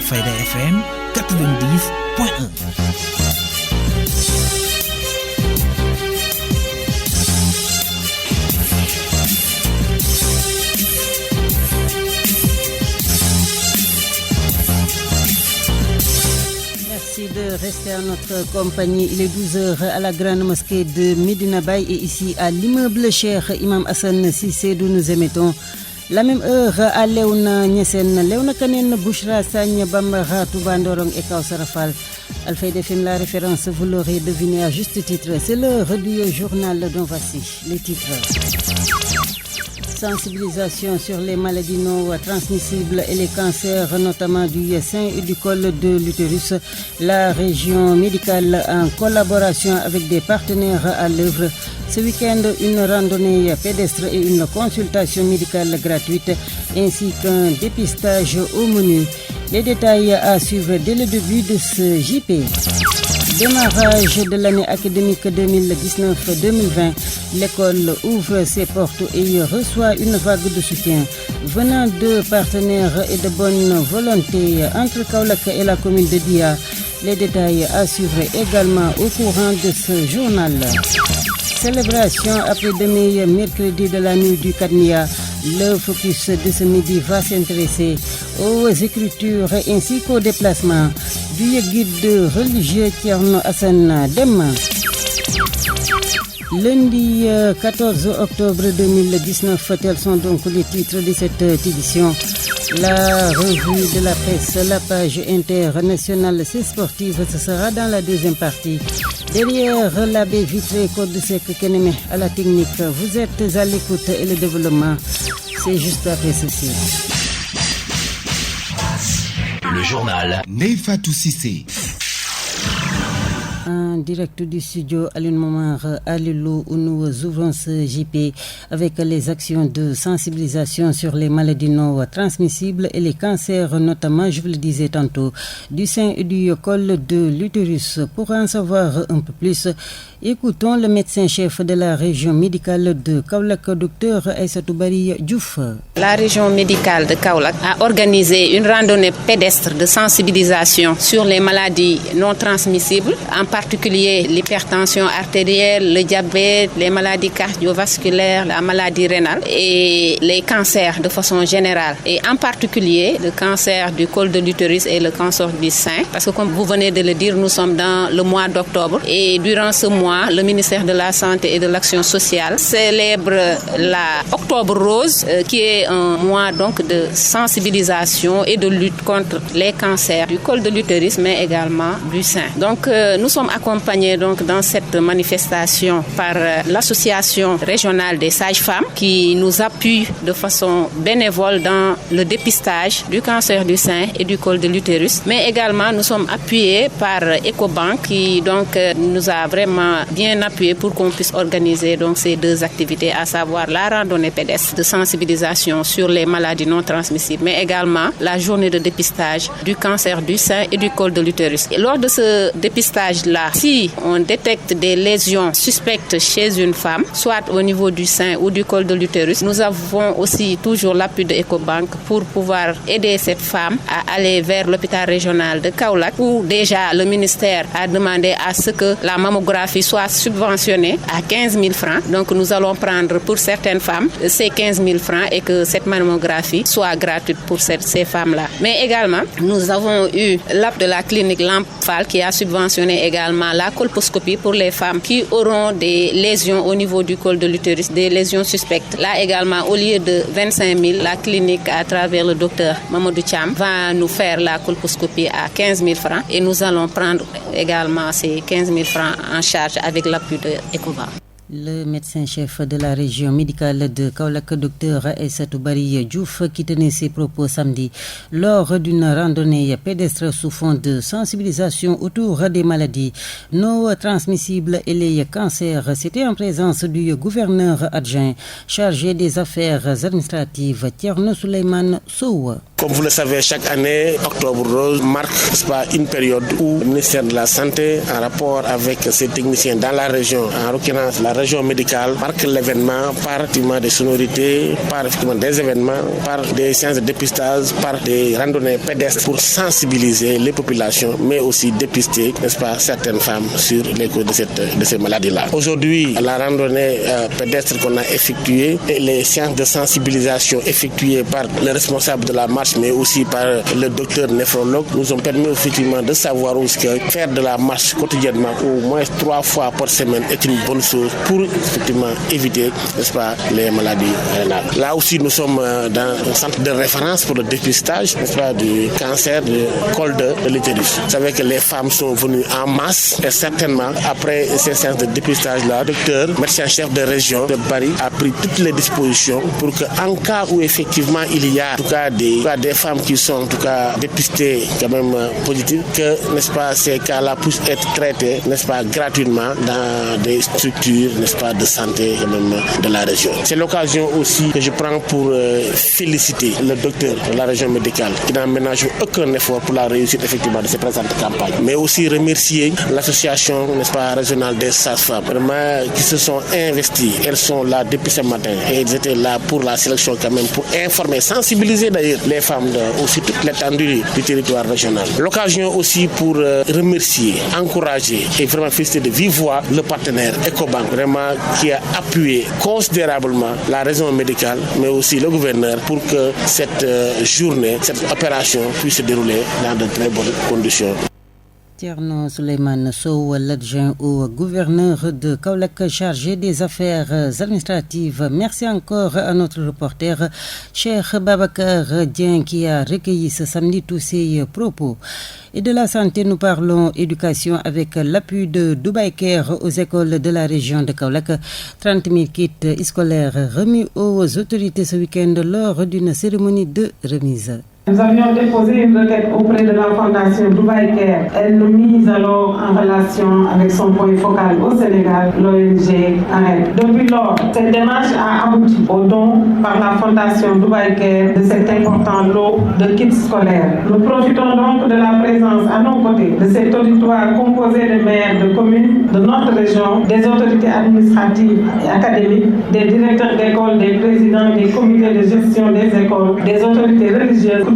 Alfayda FM 90.1. Merci de rester à notre compagnie. Il est 12h à la grande mosquée de Medina Baye et ici à l'immeuble Cheikh Imam Hassan Cissé d'où nous émettons. La même heure à Léona Niassène, Léona Kanen, Bouchra Sagne, Bambara, Touba Ndorong et Kausara Fall. Alfayda FM, la référence, vous l'aurez deviné à juste titre. C'est l'heure du journal dont voici les titres. Sensibilisation sur les maladies non transmissibles et les cancers, notamment du sein et du col de l'utérus. La région médicale, en collaboration avec des partenaires à l'œuvre. Ce week-end, une randonnée pédestre et une consultation médicale gratuite, ainsi qu'un dépistage au menu. Les détails à suivre dès le début de ce JP. Démarrage de l'année académique 2019-2020, l'école ouvre ses portes et reçoit une vague de soutien venant de partenaires et de bonne volonté entre Kaolack et la commune de Dia. Les détails à suivre également au courant de ce journal. Célébration après-demain, mercredi de la nuit du Kadnia. Le focus de ce midi va s'intéresser aux écritures ainsi qu'aux déplacements du guide religieux Thierno Hassan Dema. Lundi 14 octobre 2019, tels sont donc les titres de cette édition. La revue de la presse, la page internationale, c'est sportive, ce sera dans la deuxième partie. Derrière la baie vitrée, Côte de Sec Keneme à la technique, vous êtes à l'écoute et le développement, c'est juste après ceci. Le journal Neifatou Cissé. En direct du studio Alioune Momar Alilou, où nous ouvrons ce JP avec les actions de sensibilisation sur les maladies non transmissibles et les cancers, notamment, je vous le disais tantôt, du sein et du col de l'utérus. Pour en savoir un peu plus, écoutons le médecin-chef de la région médicale de Kaolack, Dr Aïssatou Bari Diouf. La région médicale de Kaolack a organisé une randonnée pédestre de sensibilisation sur les maladies non transmissibles, en particulier l'hypertension artérielle, le diabète, les maladies cardiovasculaires, la maladie rénale et les cancers de façon générale. Et en particulier le cancer du col de l'utérus et le cancer du sein. Parce que comme vous venez de le dire, nous sommes dans le mois d'octobre et durant ce mois, le ministère de la Santé et de l'Action sociale célèbre la Octobre Rose qui est un mois donc de sensibilisation et de lutte contre les cancers du col de l'utérus mais également du sein. Donc nous sommes accompagnés donc dans cette manifestation par l'association régionale des sages-femmes qui nous appuie de façon bénévole dans le dépistage du cancer du sein et du col de l'utérus. Mais également nous sommes appuyés par Ecobank qui donc nous a vraiment bien appuyés pour qu'on puisse organiser donc ces deux activités, à savoir la randonnée pédestre de sensibilisation sur les maladies non transmissibles, mais également la journée de dépistage du cancer du sein et du col de l'utérus. Et lors de ce dépistage-là, si on détecte des lésions suspectes chez une femme, soit au niveau du sein ou du col de l'utérus, nous avons aussi toujours l'appui de Ecobank pour pouvoir aider cette femme à aller vers l'hôpital régional de Kaolack, où déjà le ministère a demandé à ce que la mammographie soit subventionnée à 15 000 francs. Donc nous allons prendre pour certaines femmes ces 15 000 francs et que cette mammographie soit gratuite pour ces femmes-là. Mais également, nous avons eu l'appui de la clinique Lampfal qui a subventionné également la colposcopie pour les femmes qui auront des lésions au niveau du col de l'utérus, des lésions suspectes. Là également, au lieu de 25 000, la clinique à travers le docteur Mamadou Cham va nous faire la colposcopie à 15 000 francs et nous allons prendre également ces 15 000 francs en charge avec l'appui de Ecobank. Le médecin-chef de la région médicale de Kaolack, Dr Aïssatou Bari Diouf, qui tenait ses propos samedi lors d'une randonnée pédestre sous fond de sensibilisation autour des maladies non transmissibles et les cancers. C'était en présence du gouverneur adjoint chargé des affaires administratives, Thierno Souleymane Sow. Comme vous le savez, chaque année, Octobre Rose marque une période où le ministère de la Santé, en rapport avec ses techniciens dans la région, en l'occurrence la région médicale, marque l'événement par des sonorités, par des événements, par des séances de dépistage, par des randonnées pédestres pour sensibiliser les populations, mais aussi dépister, certaines femmes sur les causes de ces maladies-là. Aujourd'hui, la randonnée pédestre qu'on a effectuée et les séances de sensibilisation effectuées par les responsables de la marche, mais aussi par le docteur néphrologue, nous ont permis effectivement de savoir où faire de la marche quotidiennement au moins 3 fois par semaine est une bonne chose pour effectivement éviter, les maladies rénales. Là aussi, nous sommes dans un centre de référence pour le dépistage, du cancer du col de l'utérus. Vous savez que les femmes sont venues en masse et certainement après ces séances de dépistage-là, le docteur, médecin-chef de région de Paris, a pris toutes les dispositions pour qu'en cas où effectivement il y a en tout cas des femmes qui sont en tout cas dépistées quand même positives, que ces cas-là puissent être traités gratuitement dans des structures de santé quand même de la région. C'est l'occasion aussi que je prends pour féliciter le docteur de la région médicale qui n'a ménagé aucun effort pour la réussite effectivement de cette présente campagne, mais aussi remercier l'association régionale des sages-femmes qui se sont investies. Elles sont là depuis ce matin et elles étaient là pour la sélection quand même, pour informer, sensibiliser d'ailleurs les femmes aussi toute l'étendue du territoire régional. L'occasion aussi pour remercier, encourager et vraiment féliciter de vive voix le partenaire Ecobank, vraiment qui a appuyé considérablement la région médicale, mais aussi le gouverneur pour que cette journée, cette opération puisse se dérouler dans de très bonnes conditions. Thierno Souleymane Sow, l'adjoint au gouverneur de Kaolack chargé des affaires administratives. Merci encore à notre reporter Cheikh Babacar Dieng qui a recueilli ce samedi tous ces propos. Et de la santé, nous parlons éducation avec l'appui de Dubai Care aux écoles de la région de Kaolack. 30 000 kits scolaires remis aux autorités ce week-end lors d'une cérémonie de remise. Nous avions déposé une requête auprès de la fondation Dubai Care. Elle nous mise alors en relation avec son point focal au Sénégal, l'ONG ARED. Depuis lors, cette démarche a abouti au don par la fondation Dubai Care de cet important lot de kits scolaires. Nous profitons donc de la présence à nos côtés de cet auditoire composé de maires de communes de notre région, des autorités administratives et académiques, des directeurs d'école, des présidents des comités de gestion des écoles, des autorités religieuses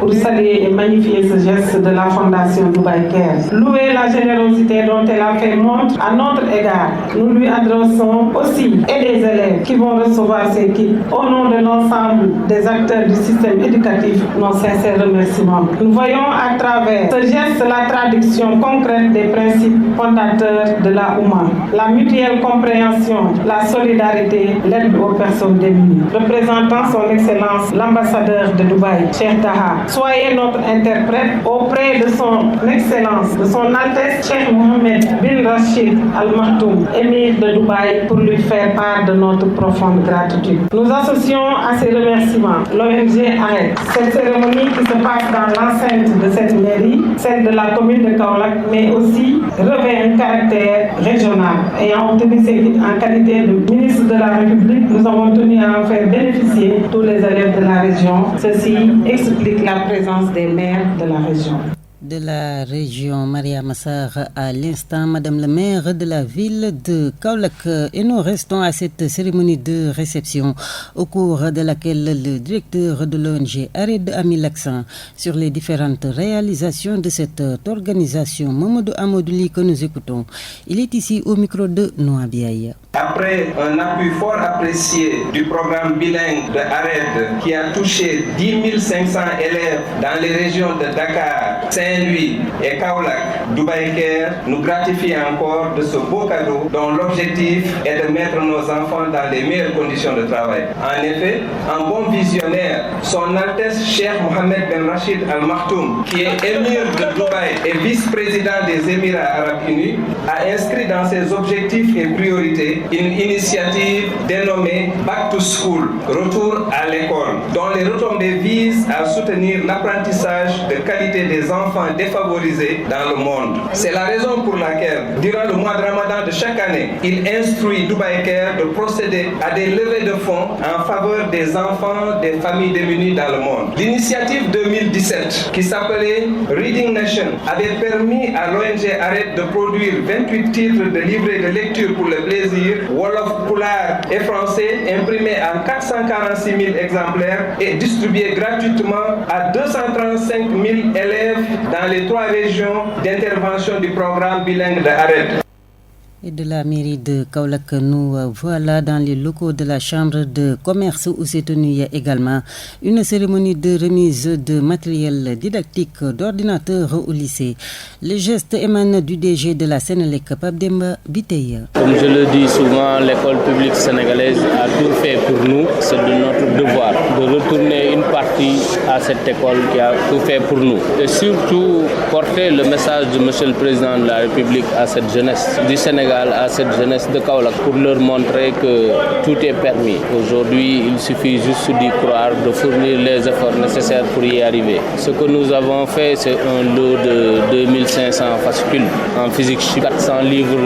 pour saluer et magnifier ce geste de la fondation Dubai Care. Louer la générosité dont elle a fait montre à notre égard. Nous lui adressons aussi et des élèves qui vont recevoir ces kits. Au nom de l'ensemble des acteurs du système éducatif, nos sincères remerciements. Nous voyons à travers ce geste la traduction concrète des principes fondateurs de la Oumma. La mutuelle compréhension, la solidarité, l'aide aux personnes démunies. Représentant son Excellence l'ambassadeur de Dubaï, Taha. Soyez notre interprète auprès de son Excellence, de son Altesse Cheikh Mohammed bin Rashid Al Maktoum, émir de Dubaï, pour lui faire part de notre profonde gratitude. Nous associons à ces remerciements l'ONG ARED. Cette cérémonie qui se passe dans l'enceinte de cette mairie, celle de la commune de Kaolack, mais aussi revêt un caractère régional. Ayant obtenu ces kits en qualité de ministre de la République, nous avons tenu à en faire bénéficier tous les élèves de la région. Ceci explique la présence des maires de la région. De la région, Maria Massar à l'instant, Madame le maire de la ville de Kaolack. Et nous restons à cette cérémonie de réception au cours de laquelle le directeur de l'ONG ARED a mis l'accent sur les différentes réalisations de cette organisation. Mamadou Amodouli que nous écoutons. Il est ici au micro de Noa Biaye. Après un appui fort apprécié du programme bilingue de ARED qui a touché 10 500 élèves dans les régions de Dakar, Saint-Louis et Kaolack, Dubai Care nous gratifie encore de ce beau cadeau dont l'objectif est de mettre nos enfants dans les meilleures conditions de travail. En effet, un bon visionnaire, son Altesse Cheikh Mohammed bin Rashid Al Maktoum, qui est émir de Dubaï et vice-président des Émirats Arabes Unis, a inscrit dans ses objectifs et priorités une initiative dénommée Back to School, retour à l'école, dont les retombées visent à soutenir l'apprentissage de qualité des enfants enfants défavorisés dans le monde. C'est la raison pour laquelle, durant le mois de Ramadan de chaque année, il instruit Dubai Care de procéder à des levées de fonds en faveur des enfants des familles démunies dans le monde. L'initiative 2017, qui s'appelait Reading Nation, avait permis à l'ONG ARED de produire 28 titres de livrets de lecture pour le plaisir, Wolof, Pulaar et français, imprimés en 446 000 exemplaires et distribués gratuitement à 235 000 élèves dans les 3 régions d'intervention du programme bilingue de ARED. Et de la mairie de Kaolack, nous voilà dans les locaux de la chambre de commerce où s'est tenue également une cérémonie de remise de matériel didactique d'ordinateurs au lycée. Le geste émane du DG de la Sénélec, Pape Demba Biteye. Comme je le dis souvent, l'école publique sénégalaise a tout fait pour nous. C'est de notre devoir de retourner une partie à cette école qui a tout fait pour nous. Et surtout porter le message de M. le Président de la République à cette jeunesse du Sénégal, à cette jeunesse de Kaolack, pour leur montrer que tout est permis. Aujourd'hui, il suffit juste d'y croire, de fournir les efforts nécessaires pour y arriver. Ce que nous avons fait, c'est un lot de 2500 fascicules en physique, 400 livres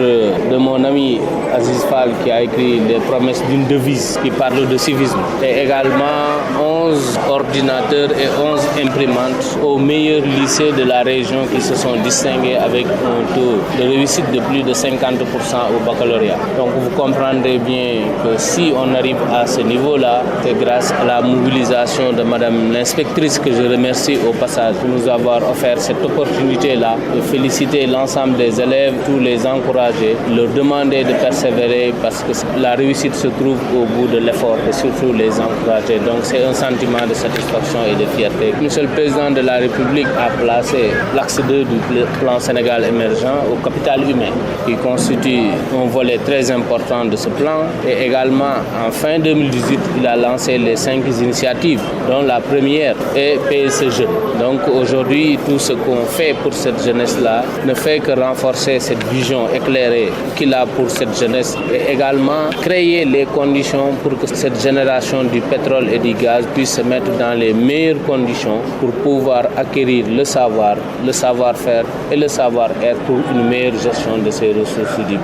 de mon ami Aziz Fall qui a écrit les promesses d'une devise qui parle de civisme, et également 11 ordinateurs et 11 imprimantes aux meilleurs lycées de la région qui se sont distingués avec un taux de réussite de plus de 50% au baccalauréat. Donc vous comprendrez bien que si on arrive à ce niveau-là, c'est grâce à la mobilisation de Madame l'inspectrice, que je remercie au passage de nous avoir offert cette opportunité-là, de féliciter l'ensemble des élèves, tous les encourager, leur demander de persévérer parce que la réussite se trouve au bout de l'effort et surtout les encourager. Donc c'est un sentiment de satisfaction et de fierté. Monsieur le Président de la République a placé l'axe 2 du plan Sénégal émergent au capital humain, qui constitue un volet très important de ce plan. Et également, en fin 2018, il a lancé les 5 initiatives, dont la première est PSE Jeunes. Donc aujourd'hui, tout ce qu'on fait pour cette jeunesse-là ne fait que renforcer cette vision éclairée qu'il a pour cette jeunesse et également créer les conditions pour que cette génération du pétrole et du gaz puisse se mettre dans les meilleures conditions pour pouvoir acquérir le savoir, le savoir-faire et le savoir-être pour une meilleure gestion de ces ressources du.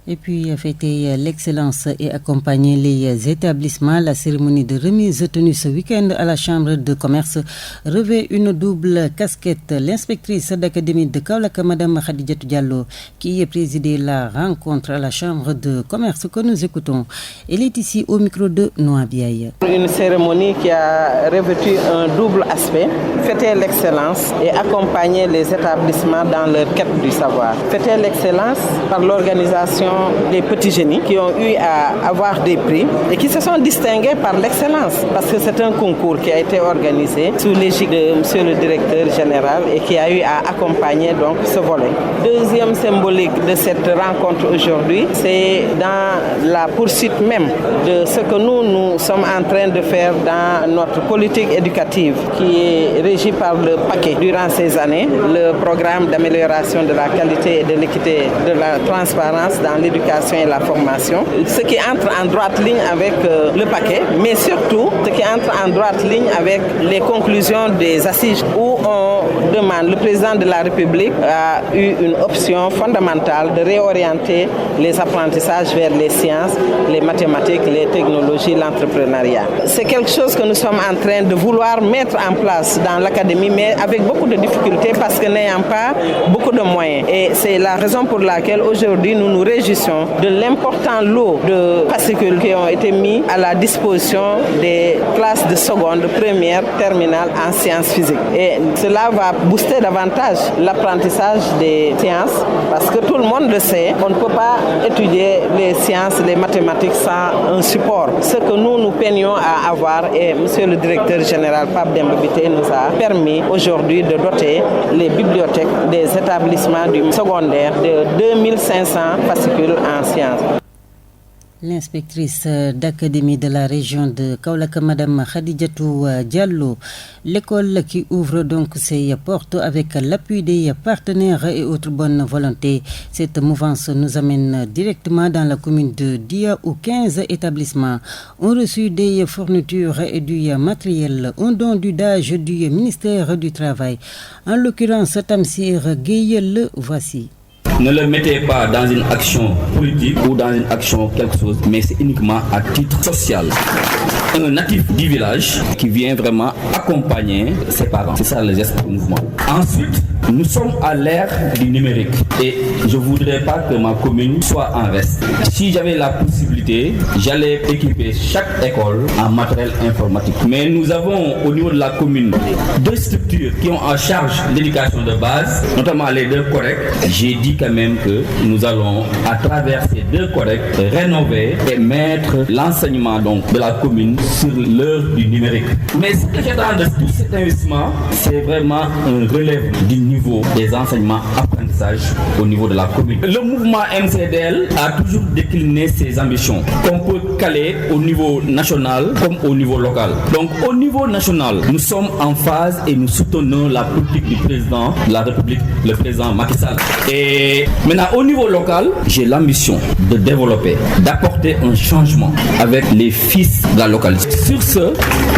Et puis fêter l'excellence et accompagner les établissements. La cérémonie de remise tenue ce week-end à la Chambre de commerce revêt une double casquette. L'inspectrice d'Académie de Kaolack, Mme Khadijatou Diallo, qui présidé la rencontre à la Chambre de commerce que nous écoutons. Elle est ici au micro de Noa Biaye. Une cérémonie qui a revêtu un double aspect, fêter l'excellence et accompagner les établissements dans leur quête du savoir. Fêter l'excellence par l'organisation des petits génies qui ont eu à avoir des prix et qui se sont distingués par l'excellence parce que c'est un concours qui a été organisé sous l'égide de monsieur le directeur général et qui a eu à accompagner donc ce volet. Deuxième symbolique de cette rencontre aujourd'hui, c'est dans la poursuite même de ce que nous sommes en train de faire dans notre politique éducative qui est régie par le paquet durant ces années, le programme d'amélioration de la qualité et de l'équité de la transparence dans l'éducation et la formation, ce qui entre en droite ligne avec le paquet, mais surtout ce qui entre en droite ligne avec les conclusions des assises où on demande, le président de la République a eu une option fondamentale de réorienter les apprentissages vers les sciences, les mathématiques, les technologies, l'entrepreneuriat. C'est quelque chose que nous sommes en train de vouloir mettre en place dans l'académie, mais avec beaucoup de difficultés parce que n'ayant pas beaucoup de moyens. Et c'est la raison pour laquelle aujourd'hui nous nous réjouissons de l'important lot de fascicules qui ont été mis à la disposition des classes de seconde, première, terminale en sciences physiques. Et cela va booster davantage l'apprentissage des sciences parce que tout le monde le sait, on ne peut pas étudier les sciences, les mathématiques sans un support. Ce que nous peignons à avoir et monsieur le directeur général Pape Demba Biteye nous a permis aujourd'hui de doter les bibliothèques des établissements du secondaire de 2500 fascicules en sciences. L'inspectrice d'académie de la région de Kaolack, Madame Khadijatou Diallo. L'école qui ouvre donc ses portes avec l'appui des partenaires et autres bonnes volontés. Cette mouvance nous amène directement dans la commune de Dia où 15 établissements ont reçu des fournitures et du matériel, un don d'usage du ministère du Travail. En l'occurrence, Tamsir Gueye, le voici. Ne le mettez pas dans une action politique ou dans une action quelque chose, mais c'est uniquement à titre social. Un natif du village qui vient vraiment accompagner ses parents. C'est ça le geste du mouvement. Ensuite, nous sommes à l'ère du numérique et je ne voudrais pas que ma commune soit en reste. Si j'avais la possibilité, j'allais équiper chaque école en matériel informatique. Mais nous avons au niveau de la commune 2 structures qui ont en charge l'éducation de base, notamment les 2 codecs. J'ai dit quand même que nous allons, à travers ces 2 codecs, rénover et mettre l'enseignement donc de la commune sur l'heure du numérique. Mais ce que j'attends de tout cet investissement, c'est vraiment un relève du niveau des enseignements apprentissage au niveau de la commune. Le mouvement MCDL a toujours décliné ses ambitions qu'on peut caler au niveau national comme au niveau local. Donc au niveau national, nous sommes en phase et nous soutenons la politique du président de la République, le président Macky Sall. Et maintenant au niveau local, j'ai l'ambition de développer, d'apporter un changement avec les fils de la localité. Sur ce,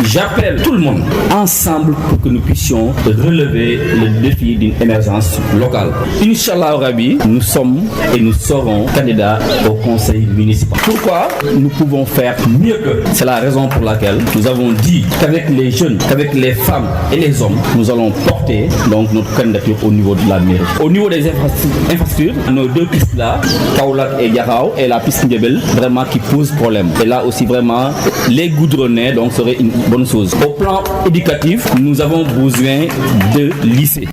j'appelle tout le monde ensemble pour que nous puissions relever le défi d'une émergence locale. Inch'Allah Rabi, nous sommes et nous serons candidats au conseil municipal. Pourquoi nous pouvons faire mieux que? C'est la raison pour laquelle nous avons dit qu'avec les jeunes, qu'avec les femmes et les hommes, nous allons porter donc notre candidature au niveau de la mairie. Au niveau des infrastructures, nos 2 pistes là, Kaolack et Diakhao, et la piste Ndiébel, vraiment qui pose problème. Et là aussi vraiment, les goudronnets donc serait une bonne chose. Au plan éducatif, nous avons besoin de lycées.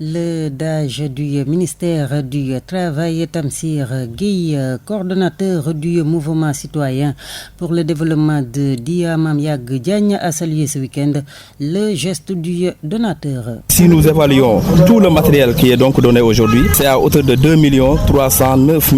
Le DAGE du ministère du Travail, Tamsir Gueye, coordonnateur du mouvement citoyen pour le développement de Dia Mamiag Diagne, a salué ce week-end le geste du donateur. Si nous évaluons tout le matériel qui est donc donné aujourd'hui, c'est à hauteur de 2 309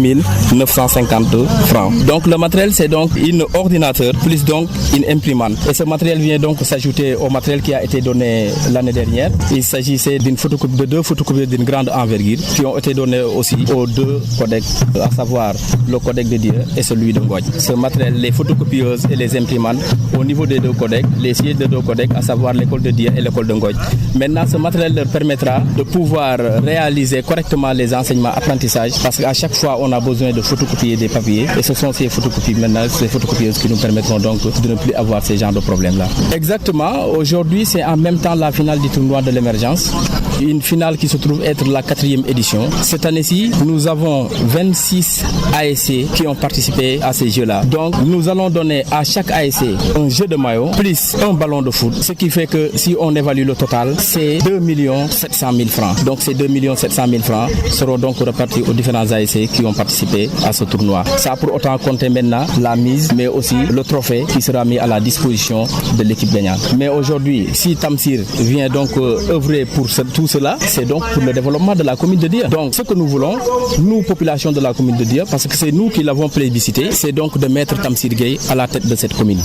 950 francs. Donc le matériel, c'est donc un ordinateur plus donc une imprimante. Et ce matériel vient donc s'ajouter au matériel qui a été donné l'année dernière. Il s'agissait d'une photocopie de 2 photocopies d'une grande envergure qui ont été données aussi aux 2 codecs, à savoir le codec de Dieu et celui de Ngoy. Ce matériel, les photocopieuses et les imprimantes, au niveau des 2 codecs, les sièges de 2 codecs, à savoir l'école de Dieu et l'école de Ngoy. Maintenant, ce matériel leur permettra de pouvoir réaliser correctement les enseignements apprentissages parce qu'à chaque fois, on a besoin de photocopier des papiers et ce sont ces photocopies maintenant, ces photocopieuses qui nous permettront donc de ne plus avoir ces genres de problèmes-là. Exactement, aujourd'hui, c'est en même temps la finale du tournoi de l'émergence. Une finale qui se trouve être la 4e édition. Cette année-ci, nous avons 26 ASC qui ont participé à ces jeux-là. Donc, nous allons donner à chaque ASC un jeu de maillot plus un ballon de foot. Ce qui fait que si on évalue le total, c'est 2 700 000 francs. Donc, ces 2 700 000 francs seront donc repartis aux différents ASC qui ont participé à ce tournoi. Ça pour autant compter maintenant la mise, mais aussi le trophée qui sera mis à la disposition de l'équipe gagnante. Mais aujourd'hui, si Tamsir vient donc œuvrer pour tout cela, c'est donc pour le développement de la commune de Dia. Donc ce que nous voulons, nous, population de la commune de Dia, parce que c'est nous qui l'avons plébiscité, c'est donc de mettre Tamsir Gueye à la tête de cette commune.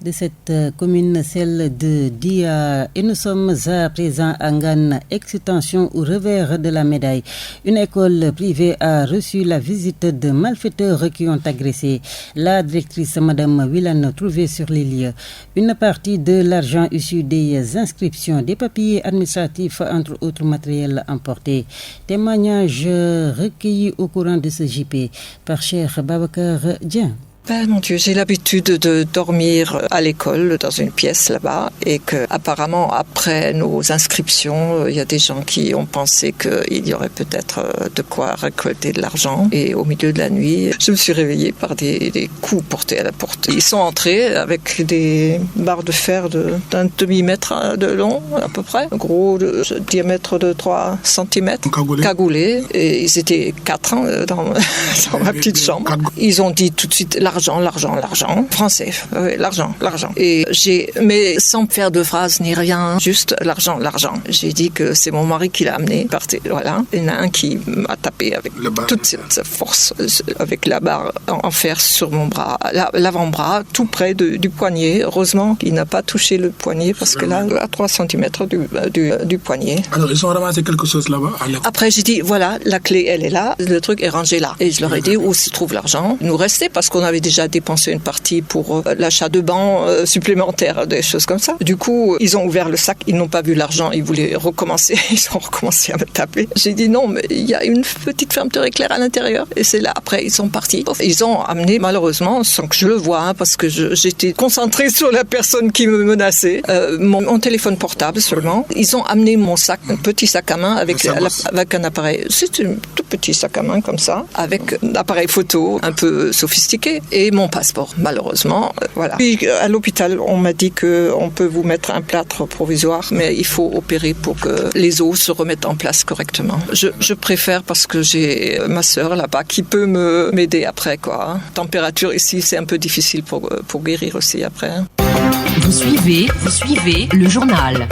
De cette commune, celle de Dia, et nous sommes à présent à Ngane, extension au revers de la médaille. Une école privée a reçu la visite de malfaiteurs qui ont agressé la directrice Madame Wilane trouvée sur les lieux. Une partie de l'argent issu des inscriptions, des papiers administratifs, entre autres matériels emportés. Témoignage recueilli au courant de ce JP par Cheikh Babacar Dien. Mon Dieu, j'ai l'habitude de dormir à l'école dans une pièce là-bas et que apparemment après nos inscriptions, il y a des gens qui ont pensé qu'il y aurait peut-être de quoi récolter de l'argent. Et au milieu de la nuit, je me suis réveillée par des coups portés à la porte. Ils sont entrés avec des barres de fer d'un demi-mètre de long à peu près, un gros diamètre de 3 cm, cagoulés. Et ils étaient 4 dans ma petite chambre. Ils ont dit tout de suite l'argent l'argent, français, l'argent. Et mais sans faire de phrases ni rien, juste l'argent. J'ai dit que c'est mon mari qui l'a amené, voilà. Il y en a un qui m'a tapé avec toute cette force, avec la barre en fer sur mon bras, l'avant-bras, tout près du poignet. Heureusement qu'il n'a pas touché le poignet, parce que là, à 3 cm du poignet. Alors, ils ont ramassé quelque chose là-bas? Après, j'ai dit, voilà, la clé, elle est là, le truc est rangé là. Et je leur ai dit où se trouve l'argent. Il nous restait, parce qu'on avait déjà dépensé une partie pour l'achat de bancs supplémentaires, des choses comme ça. Du coup, ils ont ouvert le sac, ils n'ont pas vu l'argent, ils voulaient recommencer, ils ont recommencé à me taper. J'ai dit non, mais il y a une petite fermeture éclair à l'intérieur. Et c'est là, après, ils sont partis. Ils ont amené, malheureusement, sans que je le voie, parce que j'étais concentrée sur la personne qui me menaçait, mon téléphone portable seulement. Ils ont amené mon sac, un petit sac à main avec un appareil. C'est un tout petit sac à main comme ça, avec un appareil photo un peu sophistiqué et mon passeport, malheureusement. Voilà. Puis à l'hôpital, on m'a dit qu'on peut vous mettre un plâtre provisoire, mais il faut opérer pour que les os se remettent en place correctement. Je préfère, parce que j'ai ma sœur là-bas qui peut m'aider après, quoi. Température ici, c'est un peu difficile pour guérir aussi après. Vous suivez le journal.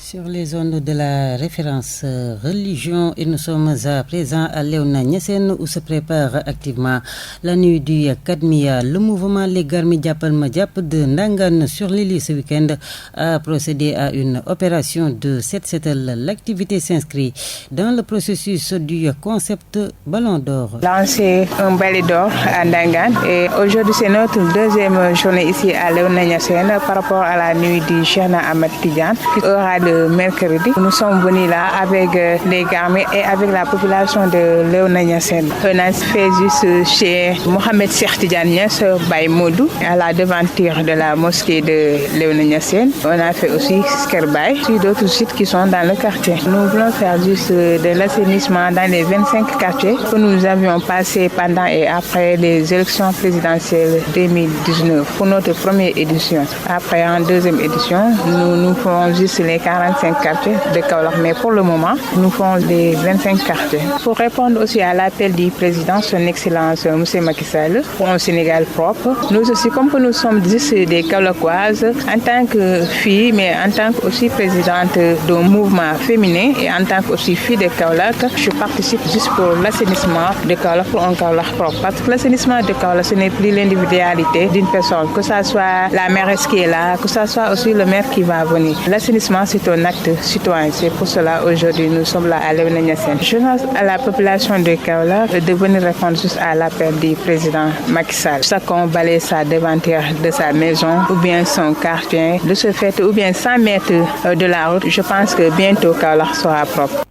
Sur les zones de la référence religion, et nous sommes à présent à Léona Niassène où se prépare activement la nuit du Kadmia. Le mouvement Les Garmi Diapal Madiap de Ndangan sur l'île ce week-end a procédé à une opération de set-settle. L'activité s'inscrit dans le processus du concept Ballon d'Or. Lancer un balai d'or à Ndangan, et aujourd'hui c'est notre deuxième journée ici à Léona Niassène par rapport à la nuit du Cheikhna Ahmed Tidiane qui aura le mercredi. Nous sommes venus là avec les Garmi et avec la population de Léona Niassène. On a fait juste chez Mohamed Cheikh Tidiane Niass Baye Modou, à la devanture de la mosquée de Léona Niassène. On a fait aussi Skerbaye, puis d'autres sites qui sont dans le quartier. Nous voulons faire juste de l'assainissement dans les 25 quartiers que nous avions passé pendant et après les élections présidentielles 2019 pour notre première édition. Après, en deuxième édition, nous ferons juste les 45 quartiers de Kaolack, mais pour le moment, nous faisons les 25 quartiers. Pour répondre aussi à l'appel du président, son Excellence M. Macky Sall, pour un Sénégal propre, nous aussi, comme que nous sommes juste des Kaolackoises, en tant que fille, mais en tant que aussi présidente d'un mouvement féminin et en tant que aussi fille de Kaolack, je participe juste pour l'assainissement de Kaolack, pour un Kaolack propre. Parce que l'assainissement de Kaolack, ce n'est plus l'individualité d'une personne, que ce soit la mairesse qui est là, que ce soit aussi le maire qui va venir. L'assainissement, c'est un acte citoyen. C'est pour cela aujourd'hui nous sommes là à Léona Niassène. Je lance à la population de Kaolack de venir répondre juste à l'appel du président Macky Sall. Chacun balaye sa devanture de sa maison ou bien son quartier, de ce fait ou bien 100 mètres de la route. Je pense que bientôt Kaolack sera propre.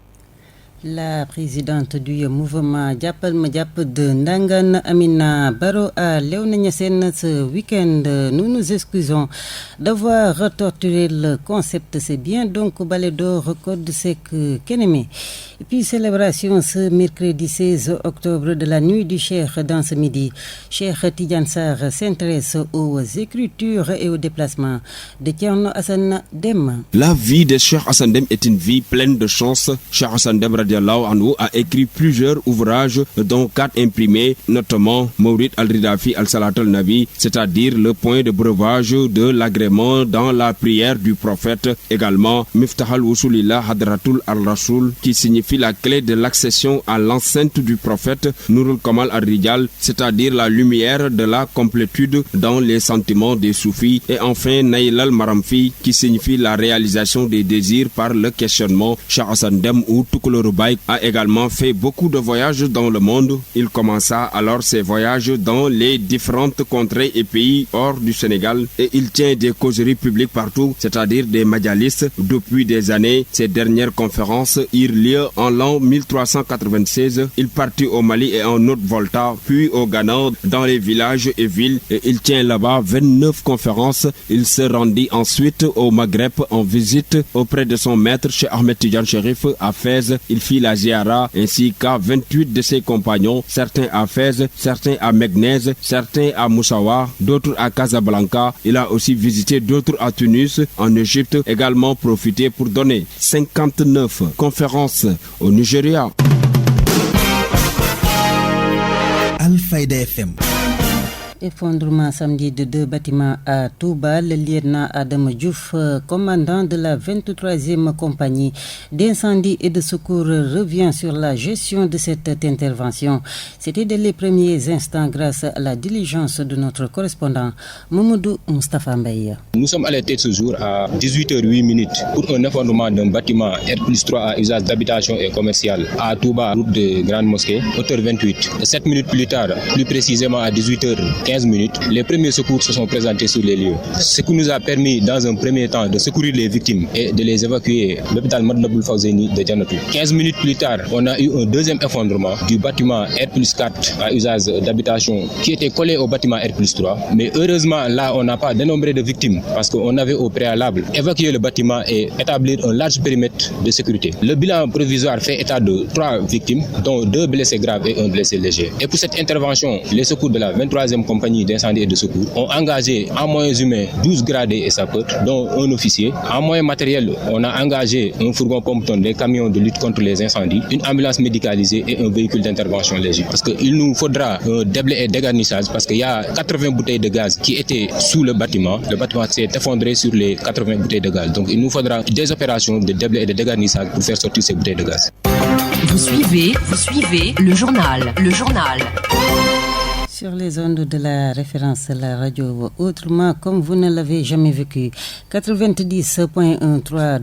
La présidente du mouvement Diapal Madiap de Ndangan, Amina Baro, à Léona Niassène ce week-end. Nous nous excusons d'avoir torturé le concept. C'est bien donc balai d'or code sec Kénémé. Et puis célébration ce mercredi 16 octobre de la nuit du Cheikh dans ce midi. Cheikh Tidiane Sarr s'intéresse aux écritures et aux déplacements de Thierno Assane Dème. La vie de Cheikh Assane Dème est une vie pleine de chance. Cheikh Assane Dème a écrit plusieurs ouvrages dont 4 imprimés, notamment Mawlid al-Ridafi al-Salat al-Nabi, c'est-à-dire le point de breuvage de l'agrément dans la prière du prophète, également Miftah al-Wusulillah Hadratul al-Rasoul qui signifie la clé de l'accession à l'enceinte du prophète, Nurul Kamal al-Rijal, c'est-à-dire la lumière de la complétude dans les sentiments des soufis, et enfin Naïl al-Maramfi qui signifie la réalisation des désirs par le questionnement. Cheikh Assane Dème ou Tukuloro Baye a également fait beaucoup de voyages dans le monde. Il commença alors ses voyages dans les différentes contrées et pays hors du Sénégal et il tient des causeries publiques partout, c'est-à-dire des majalis. Depuis des années, ses dernières conférences eurent lieu en l'an 1396. Il partit au Mali et en Haute-Volta, puis au Ghana, dans les villages et villes, et il tient là-bas 29 conférences. Il se rendit ensuite au Maghreb en visite auprès de son maître Cheikh Ahmed Tidiane Chérif à Fès. Il fit la ziara ainsi qu'à 28 de ses compagnons, certains à Fès, certains à Megnez, certains à Moussawa, d'autres à Casablanca. Il a aussi visité d'autres à Tunis, en Égypte, également profité pour donner 59 conférences au Nigeria. Alfayda FM. Effondrement samedi de 2 bâtiments à Touba. Le lieutenant Adam Diouf, commandant de la 23e compagnie d'incendie et de secours, revient sur la gestion de cette intervention. C'était dès les premiers instants grâce à la diligence de notre correspondant Mamadou Moustapha Mbaye. Nous sommes alertés ce jour à 18h08 pour un effondrement d'un bâtiment R+3 à usage d'habitation et commercial à Touba, route de Grande Mosquée, hauteur 28. 7 minutes plus tard, plus précisément à 18h15, les premiers secours se sont présentés sur les lieux. Ce qui nous a permis dans un premier temps de secourir les victimes et de les évacuer à l'hôpital Matlaboul Fawzeyni de Dianatou. 15 minutes plus tard, on a eu un deuxième effondrement du bâtiment R+4 à usage d'habitation qui était collé au bâtiment R+3. Mais heureusement, là, on n'a pas dénombré de victimes parce qu'on avait au préalable évacué le bâtiment et établir un large périmètre de sécurité. Le bilan provisoire fait état de 3 victimes, dont 2 blessés graves et 1 blessé léger. Et pour cette intervention, les secours de la 23e compagnie d'incendie et de secours ont engagé en moyens humains 12 gradés et sapeurs, dont un officier. En moyens matériels, on a engagé un fourgon pompe-tonne, des camions de lutte contre les incendies, une ambulance médicalisée et un véhicule d'intervention léger. Parce qu'il nous faudra un déblai et dégarnissage parce qu'il y a 80 bouteilles de gaz qui étaient sous le bâtiment. Le bâtiment s'est effondré sur les 80 bouteilles de gaz. Donc il nous faudra des opérations de déblai et de dégarnissage pour faire sortir ces bouteilles de gaz. Vous suivez le journal. Sur les ondes de la référence à la radio autrement comme vous ne l'avez jamais vécu. 90.13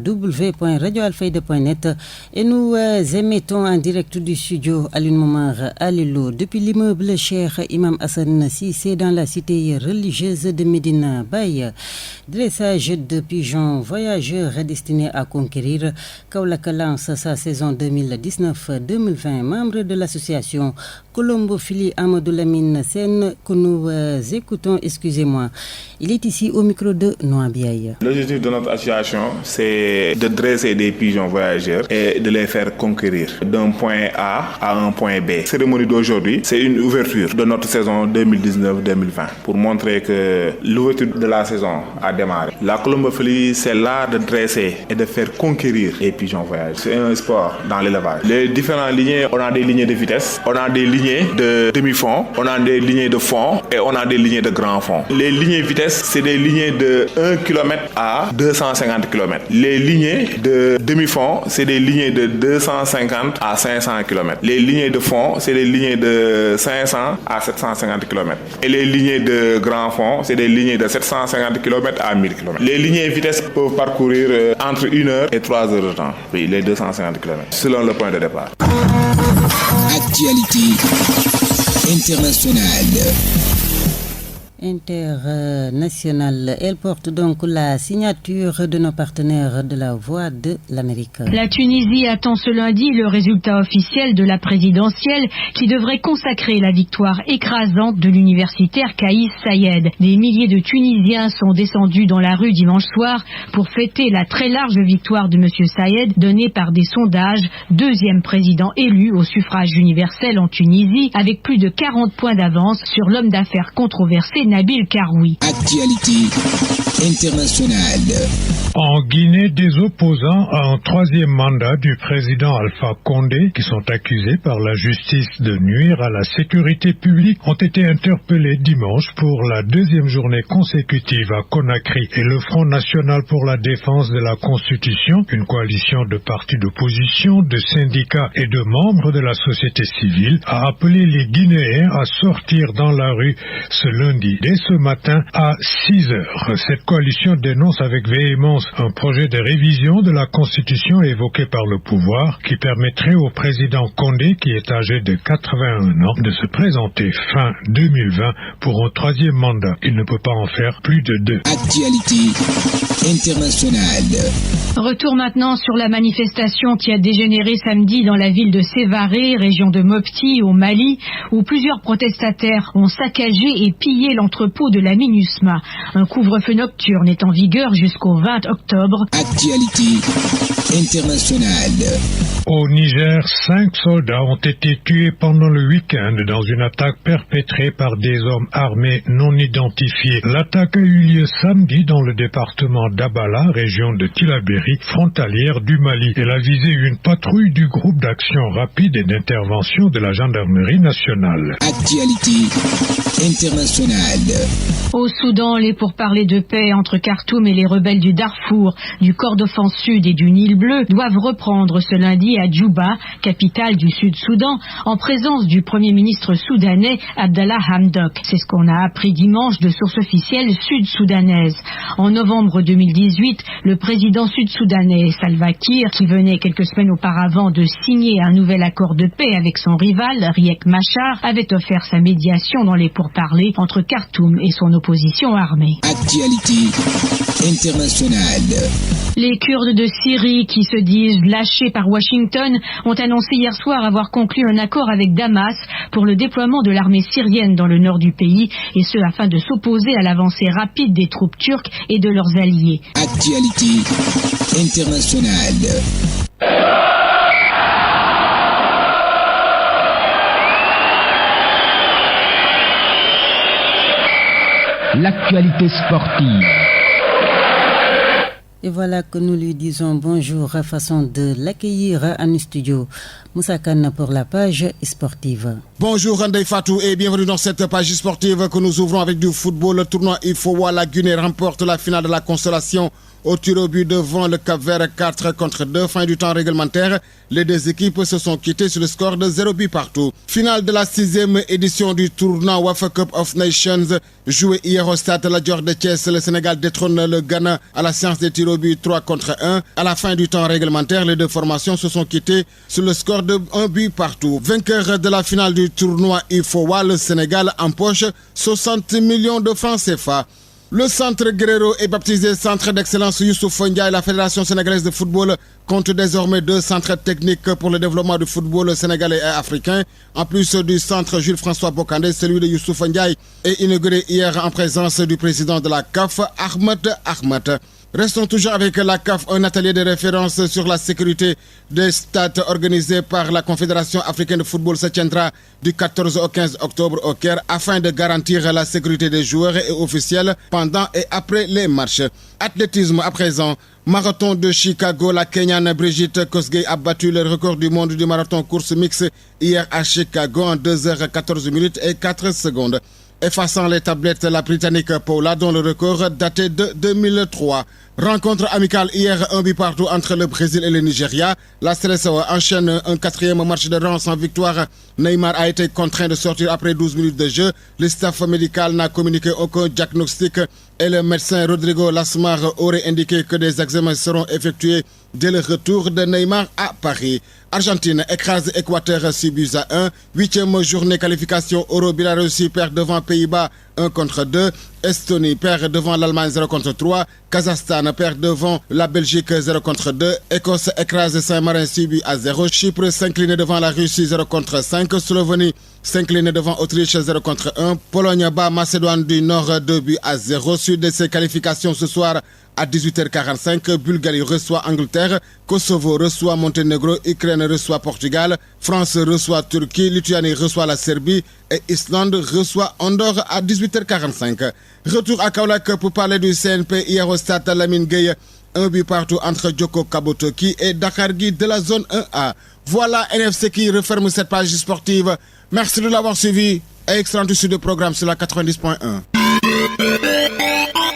www.radioalfayda.net et nous émettons en direct du studio Alioune Momar à Lilo depuis l'immeuble Cheikh Imam Hassan Cissé dans la cité religieuse de Médina Baye. Dressage de pigeons voyageurs destinés à conquérir. Kaolack lance sa saison 2019-2020. Membre de l'association Colombophilie Amadou Lamine Sen que nous écoutons, excusez-moi. Il est ici au micro de Noa Biaye. L'objectif de notre association, c'est de dresser des pigeons voyageurs et de les faire conquérir d'un point A à un point B. La cérémonie d'aujourd'hui, c'est une ouverture de notre saison 2019-2020 pour montrer que l'ouverture de la saison a démarré. La colombophilie, c'est l'art de dresser et de faire conquérir les pigeons voyageurs. C'est un sport dans l'élevage. Les différentes lignées, on a des lignées de vitesse, on a des lignées de demi-fond, on a des lignées de fond et on a des lignées de grand fond. Les lignées vitesse, c'est des lignées de 1 km à 250 km. Les lignées de demi-fond, c'est des lignées de 250 à 500 km. Les lignées de fond, c'est des lignées de 500 à 750 km. Et les lignées de grand fond, c'est des lignées de 750 km à 1000 km. Les lignées vitesse peuvent parcourir entre 1 heure et 3 heures de temps. Oui, les 250 km, selon le point de départ. Actualité internationale. Internationale. Elle porte donc la signature de nos partenaires de la Voix de l'Amérique. La Tunisie attend ce lundi le résultat officiel de la présidentielle qui devrait consacrer la victoire écrasante de l'universitaire Kais Saied. Des milliers de Tunisiens sont descendus dans la rue dimanche soir pour fêter la très large victoire de M. Saied, donnée par des sondages, deuxième président élu au suffrage universel en Tunisie, avec plus de 40 points d'avance sur l'homme d'affaires controversé Nabil Karoui. Actualité internationale. En Guinée, des opposants à un troisième mandat du président Alpha Condé, qui sont accusés par la justice de nuire à la sécurité publique, ont été interpellés dimanche pour la deuxième journée consécutive à Conakry. Et le Front national pour la défense de la Constitution, une coalition de partis d'opposition, de syndicats et de membres de la société civile, a appelé les Guinéens à sortir dans la rue ce lundi, dès ce matin à 6 heures. Cette coalition dénonce avec véhémence un projet de révision de la Constitution évoqué par le pouvoir qui permettrait au président Condé, qui est âgé de 81 ans, de se présenter fin 2020 pour un troisième mandat. Il ne peut pas en faire plus de 2. Actualité internationale. Retour maintenant sur la manifestation qui a dégénéré samedi dans la ville de Sévaré, région de Mopti, au Mali, où plusieurs protestataires ont saccagé et pillé l'entrepôt de la MINUSMA. Un couvre-feu nocturne est en vigueur jusqu'au 20 octobre. Actualité internationale. Au Niger, 5 soldats ont été tués pendant le week-end dans une attaque perpétrée par des hommes armés non identifiés. L'attaque a eu lieu samedi dans le département d'Abala, région de Tillabéri, gendarmerie frontalière du Mali. Elle a visé une patrouille du groupe d'action rapide et d'intervention de la gendarmerie nationale. Actualité internationale. Au Soudan, les pourparlers de paix entre Khartoum et les rebelles du Darfour, du Kordofan Sud et du Nil Bleu doivent reprendre ce lundi à Djouba, capitale du Sud-Soudan, en présence du Premier ministre soudanais Abdallah Hamdok. C'est ce qu'on a appris dimanche de sources officielles sud-soudanaises. En novembre 2018, le président sud-soudanais Salva Kiir, qui venait quelques semaines auparavant de signer un nouvel accord de paix avec son rival Riek Machar, avait offert sa médiation dans les pourparlers entre Khartoum et son opposition armée. Actualité internationale. Les Kurdes de Syrie, qui se disent lâchés par Washington, ont annoncé hier soir avoir conclu un accord avec Damas pour le déploiement de l'armée syrienne dans le nord du pays, et ce afin de s'opposer à l'avancée rapide des troupes turques et de leurs alliés. Actualité internationale. L'actualité sportive. Et voilà que nous lui disons bonjour, façon de l'accueillir en studio. Moussa Kane pour la page sportive. Bonjour Randey Fatou et bienvenue dans cette page sportive que nous ouvrons avec du football. Le tournoi IFOA, la Guinée remporte la finale de la consolation au tir au but devant le Cap-Vert 4-2. Fin du temps réglementaire, les deux équipes se sont quittées sur le score de 0 but partout. Finale de la 6e édition du tournoi Wafa Cup of Nations. Joué hier au stade La Dior de Thiès, le Sénégal détrône le Ghana à la séance des tirs au but 3-1. À la fin du temps réglementaire, les deux formations se sont quittées sur le score de 1 but partout. Vainqueur de la finale du tournoi IFOA, le Sénégal empoche 60 millions de francs CFA. Le centre Guerrero est baptisé Centre d'excellence Youssouf Ndiaye. La Fédération sénégalaise de football compte désormais 2 centres techniques pour le développement du football sénégalais et africain. En plus du centre Jules-François Bocandé, celui de Youssouf Ndiaye est inauguré hier en présence du président de la CAF, Ahmed. Restons toujours avec la CAF, un atelier de référence sur la sécurité des stades organisé par la Confédération africaine de football se tiendra du 14 au 15 octobre au Caire afin de garantir la sécurité des joueurs et officiels pendant et après les matchs. Athlétisme à présent. Marathon de Chicago, la Kenyane Brigitte Kosgei a battu le record du monde du marathon course mixte hier à Chicago en 2h14 et 4 secondes. Effaçant les tablettes, la Britannique Paula, dont le record datait de 2003. Rencontre amicale hier, 1 but partout entre le Brésil et le Nigeria. La Seleção enchaîne un 4e match de rang sans victoire. Neymar a été contraint de sortir après 12 minutes de jeu. Le staff médical n'a communiqué aucun diagnostic et le médecin Rodrigo Lasmar aurait indiqué que des examens seront effectués dès le retour de Neymar à Paris. Argentine écrase Équateur 6 buts à 1. 8e journée qualification Euro. Biélorussie perd devant Pays-Bas 1-2. Estonie perd devant l'Allemagne 0-3. Kazakhstan perd devant la Belgique 0-2. Écosse écrase Saint-Marin 6 buts à 0. Chypre s'incline devant la Russie 0-5. Slovénie s'incline devant Autriche 0-1. Pologne bat Macédoine du Nord 2 buts à 0. Suite de ces qualifications ce soir à 18h45, Bulgarie reçoit Angleterre, Kosovo reçoit Monténégro, Ukraine reçoit Portugal, France reçoit Turquie, Lituanie reçoit la Serbie et Islande reçoit Andorre à 18h45. Retour à Kaolack pour parler du CNP hier au stade Lamine Gueye. 1 but partout entre Djoko Kabotoki et Dakargui de la zone 1A. Voilà NFC qui referme cette page sportive. Merci de l'avoir suivi et excellent issue de programme sur la 90.1.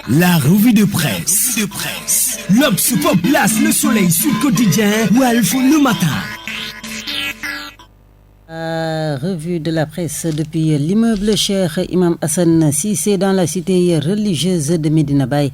La revue de presse. L'Obs place le soleil sur le quotidien Walf le matin. Revue de la presse depuis l'immeuble Cheikh Imam Hassan Cissé dans la cité religieuse de Medina Baye.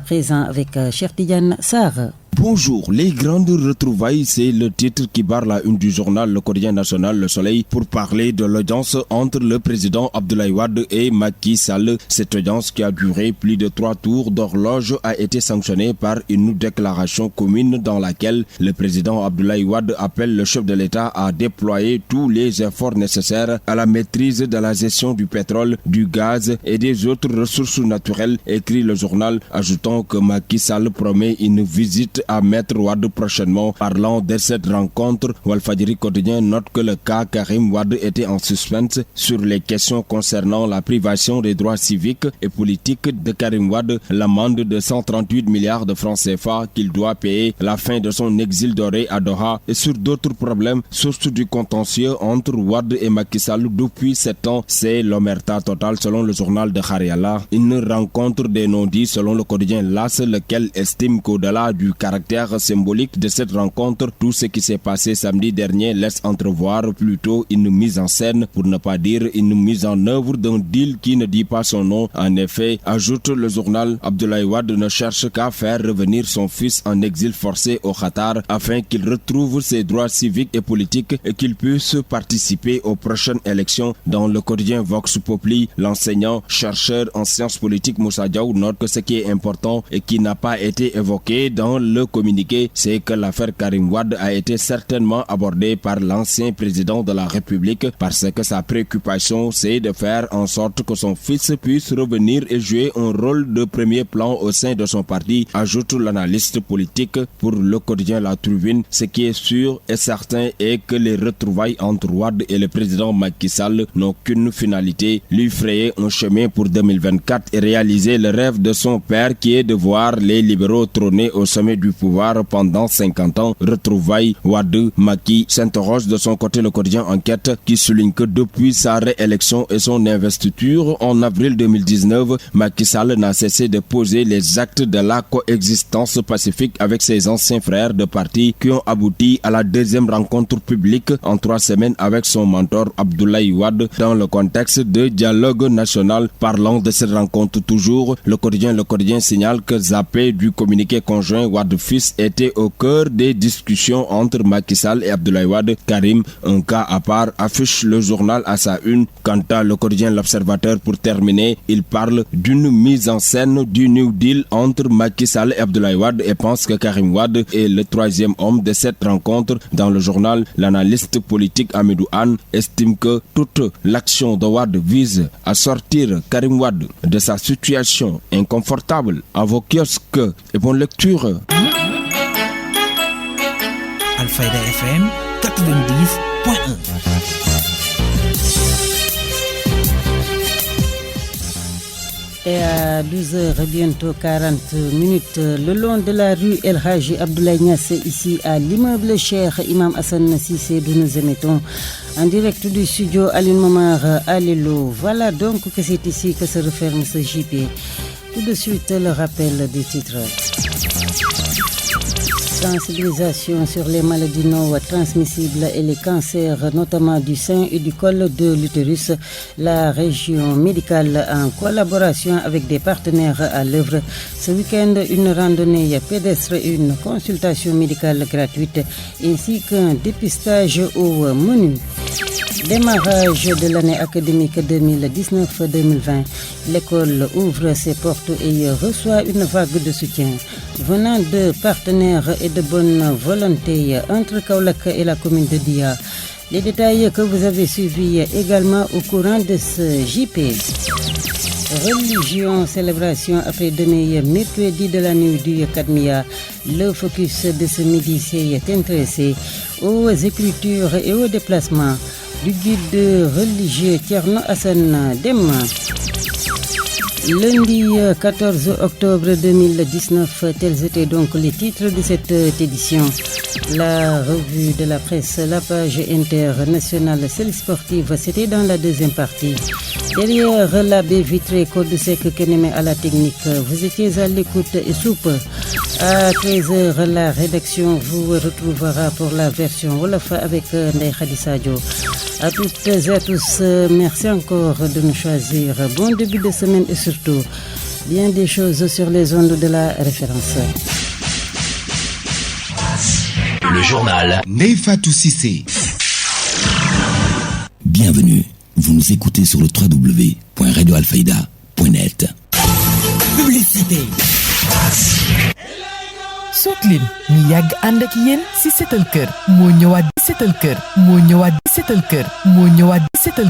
Présent avec Cheikh Tidiane Sarr. Bonjour, les grandes retrouvailles, c'est le titre qui barre la une du journal Le Quotidien National Le Soleil pour parler de l'audience entre le président Abdoulaye Wade et Macky Sall. Cette audience qui a duré plus de 3 tours d'horloge a été sanctionnée par une déclaration commune dans laquelle le président Abdoulaye Wade appelle le chef de l'État à déployer tous les efforts nécessaires à la maîtrise de la gestion du pétrole, du gaz et des autres ressources naturelles, écrit le journal, ajoutant que Macky Sall promet une visite à Maître Wade prochainement. Parlant de cette rencontre, Walfadjri Quotidien note que le cas Karim Wade était en suspense sur les questions concernant la privation des droits civiques et politiques de Karim Wade, l'amende de 138 milliards de francs CFA qu'il doit payer, la fin de son exil doré à Doha et sur d'autres problèmes, source du contentieux entre Wade et Macky Sall depuis 7 ans. C'est l'omerta totale selon le journal de Khariala. Une rencontre des non-dits selon le quotidien LAS, lequel estime qu'au-delà du caractère symbolique de cette rencontre, tout ce qui s'est passé samedi dernier laisse entrevoir plutôt une mise en scène, pour ne pas dire une mise en œuvre d'un deal qui ne dit pas son nom. En effet, ajoute le journal, Abdoulaye Wade ne cherche qu'à faire revenir son fils en exil forcé au Qatar afin qu'il retrouve ses droits civiques et politiques et qu'il puisse participer aux prochaines élections. Dans le quotidien Vox Populi, l'enseignant chercheur en sciences politiques Moussa Diaw note que ce qui est important et qui n'a pas été évoqué dans le communiqué, c'est que l'affaire Karim Wade a été certainement abordée par l'ancien président de la République parce que sa préoccupation c'est de faire en sorte que son fils puisse revenir et jouer un rôle de premier plan au sein de son parti, ajoute l'analyste politique pour le quotidien La Tribune. Ce qui est sûr et certain est que les retrouvailles entre Wade et le président Macky Sall n'ont qu'une finalité, lui frayer un chemin pour 2024 et réaliser le rêve de son père qui est de voir les libéraux trôner au sommet du pouvoir pendant 50 ans. Retrouvailles Wade, Macky, s'interroge de son côté le quotidien Enquête qui souligne que depuis sa réélection et son investiture en avril 2019, Macky Sall n'a cessé de poser les actes de la coexistence pacifique avec ses anciens frères de parti qui ont abouti à la deuxième rencontre publique en 3 semaines avec son mentor Abdoulaye Wade dans le contexte de dialogue national. Parlant de cette rencontre toujours, le quotidien signale que zappé du communiqué conjoint Wade-Fils était au cœur des discussions entre Macky Sall et Abdoulaye Wade. Karim, un cas à part, affiche le journal à sa une. Quant à le quotidien L'Observateur, pour terminer, il parle d'une mise en scène du New Deal entre Macky Sall et Abdoulaye Wade et pense que Karim Wade est le troisième homme de cette rencontre. Dans le journal, l'analyste politique Amidou Anne estime que toute l'action de Wade vise à sortir Karim Wade de sa situation inconfortable. À vos kiosques et bonne lecture. Alfayda FM 90.1. Et à 12h, bientôt 40 minutes, le long de la rue El Haji Abdoulaye Niasse, ici à l'immeuble Cheikh Imam Hassan Cissé, d'où nous émettons en direct du studio Aline Momar Alelo. Voilà donc que c'est ici que se referme ce JP. Tout de suite, le rappel des titres. Sensibilisation sur les maladies non transmissibles et les cancers, notamment du sein et du col de l'utérus. La région médicale, en collaboration avec des partenaires à l'œuvre. Ce week-end, une randonnée pédestre et une consultation médicale gratuite, ainsi qu'un dépistage au menu. Démarrage de l'année académique 2019-2020. L'école ouvre ses portes et reçoit une vague de soutien venant de partenaires et de bonne volonté entre Kaolack et la commune de Dia. Les détails que vous avez suivis également au courant de ce JP. Religion, célébration après-demain, mercredi de la nuit du Kadmia. Le focus de ce midi s'est intéressé aux écritures et aux déplacements du guide religieux Thierno Hassan Dema. Lundi 14 octobre 2019, tels étaient donc les titres de cette édition. La revue de la presse, la page internationale, celle sportive, c'était dans la deuxième partie. Derrière la baie vitrée, Code Sec Kenemé à la technique, vous étiez à l'écoute et soupe. À 13h, la rédaction vous retrouvera pour la version Wolof avec Ndeye Khady Sadio. À toutes et à tous, merci encore de nous choisir. Bon début de semaine et surtout, bien des choses sur les ondes de la référence. Le journal Neifatou Cissé. Bienvenue, vous nous écoutez sur le www.radioalfayda.net. Publicité. Sotlin mi yàgg ànd ak yéen si setal kër moo ñëwaat di setal kër moo ñëwaat di setal kër moo ñëwaat di setal